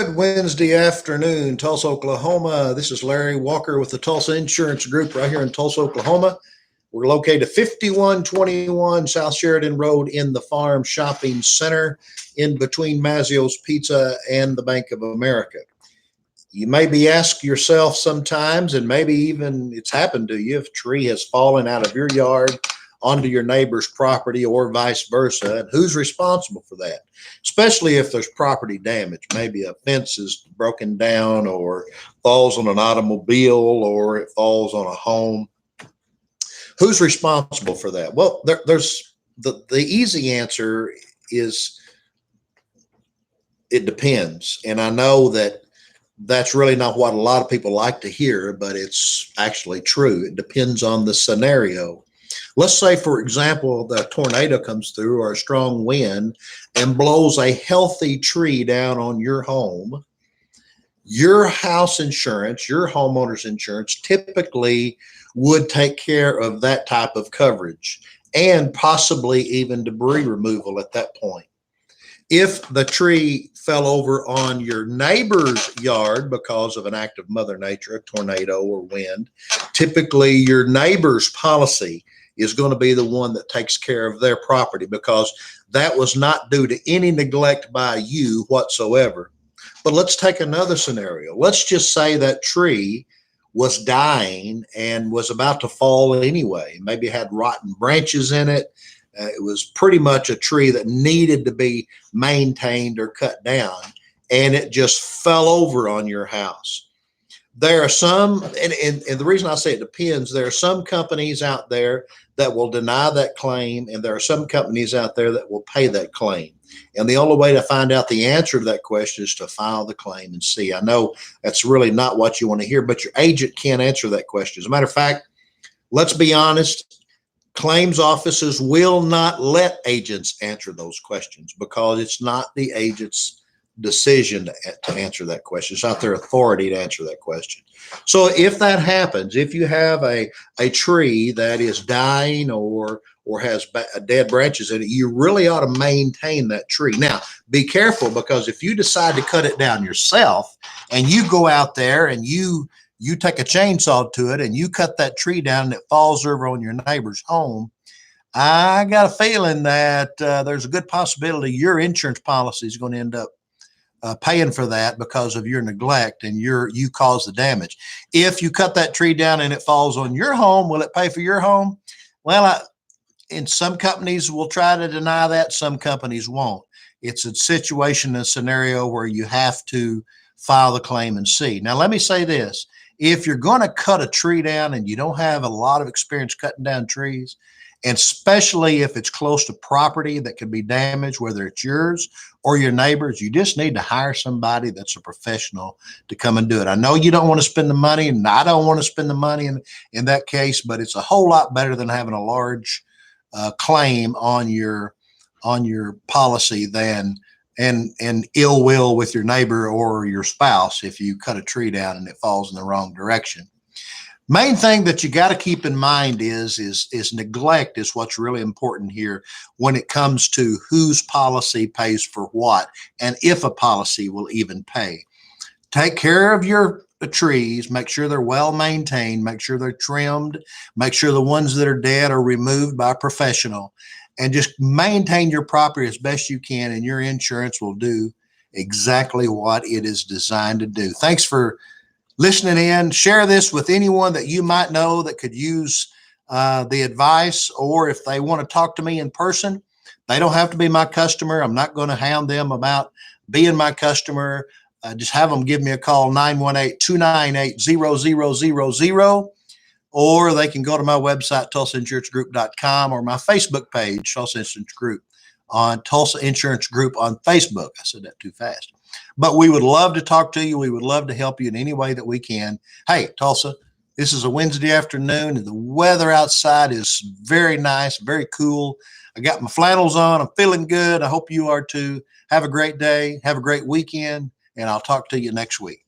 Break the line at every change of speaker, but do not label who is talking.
Wednesday afternoon, Tulsa, Oklahoma. This is Larry Walker with the Tulsa Insurance Group right here in Tulsa, Oklahoma. We're located at 5121 South Sheridan Road in the Farm Shopping Center in between Mazzio's Pizza and the Bank of America. You may be asking yourself sometimes, and maybe even it's happened to you, if a tree has fallen out of your yard onto your neighbor's property or vice versa, and who's responsible for that? Especially if there's property damage. Maybe a fence is broken down or falls on an automobile or it falls on a home. Who's responsible for that? Well, there's the easy answer is it depends. And I know that that's really not what a lot of people like to hear, but it's actually true. It depends on the scenario. Let's say, for example, the tornado comes through or a strong wind and blows a healthy tree down on your home. Your house insurance, your homeowner's insurance typically would take care of that type of coverage and possibly even debris removal at that point. If the tree fell over on your neighbor's yard because of an act of Mother Nature, a tornado or wind, typically your neighbor's policy is going to be the one that takes care of their property because that was not due to any neglect by you whatsoever. But let's take another scenario. Let's just say that tree was dying and was about to fall anyway. Maybe it had rotten branches in it. It was pretty much a tree that needed to be maintained or cut down, and it just fell over on your house. There are some, and the reason I say it depends, there are some companies out there that will deny that claim, and there are some companies out there that will pay that claim. And the only way to find out the answer to that question is to file the claim and see. I know that's really not what you want to hear, but your agent can't answer that question. As a matter of fact, let's be honest, claims offices will not let agents answer those questions because it's not the agent's decision to answer that question. It's not their authority to answer that question. So if that happens, if you have a tree that is dying or has dead branches in it, you really ought to maintain that tree. Now, be careful, because if you decide to cut it down yourself and you go out there and you take a chainsaw to it and you cut that tree down and it falls over on your neighbor's home, I got a feeling that there's a good possibility your insurance policy is going to end up paying for that because of your neglect and you caused the damage. If you cut that tree down and it falls on your home, will it pay for your home? Well, in some companies will try to deny that. Some companies won't. It's a situation, a scenario where you have to file the claim and see. Now, let me say this. If you're going to cut a tree down and you don't have a lot of experience cutting down trees, and especially if it's close to property that could be damaged, whether it's yours or your neighbor's, you just need to hire somebody that's a professional to come and do it. I know you don't want to spend the money, and I don't want to spend the money in that case, but it's a whole lot better than having a large claim on your policy than and ill will with your neighbor or your spouse if you cut a tree down and it falls in the wrong direction. Main thing that you got to keep in mind is neglect is what's really important here when it comes to whose policy pays for what and if a policy will even pay. Take care of your trees, make sure they're well maintained, make sure they're trimmed, make sure the ones that are dead are removed by a professional, and just maintain your property as best you can, and your insurance will do exactly what it is designed to do. Thanks for listening in. Share this with anyone that you might know that could use the advice, or if they want to talk to me in person, they don't have to be my customer. I'm not going to hound them about being my customer. Just have them give me a call, 918-298-0000, or they can go to my website, tulsainsurancegroup.com, or my Facebook page, Tulsa Insurance Group, on Tulsa Insurance Group on Facebook. I said that too fast. But we would love to talk to you. We would love to help you in any way that we can. Hey, Tulsa, this is a Wednesday afternoon, and the weather outside is very nice, very cool. I got my flannels on. I'm feeling good. I hope you are too. Have a great day. Have a great weekend, and I'll talk to you next week.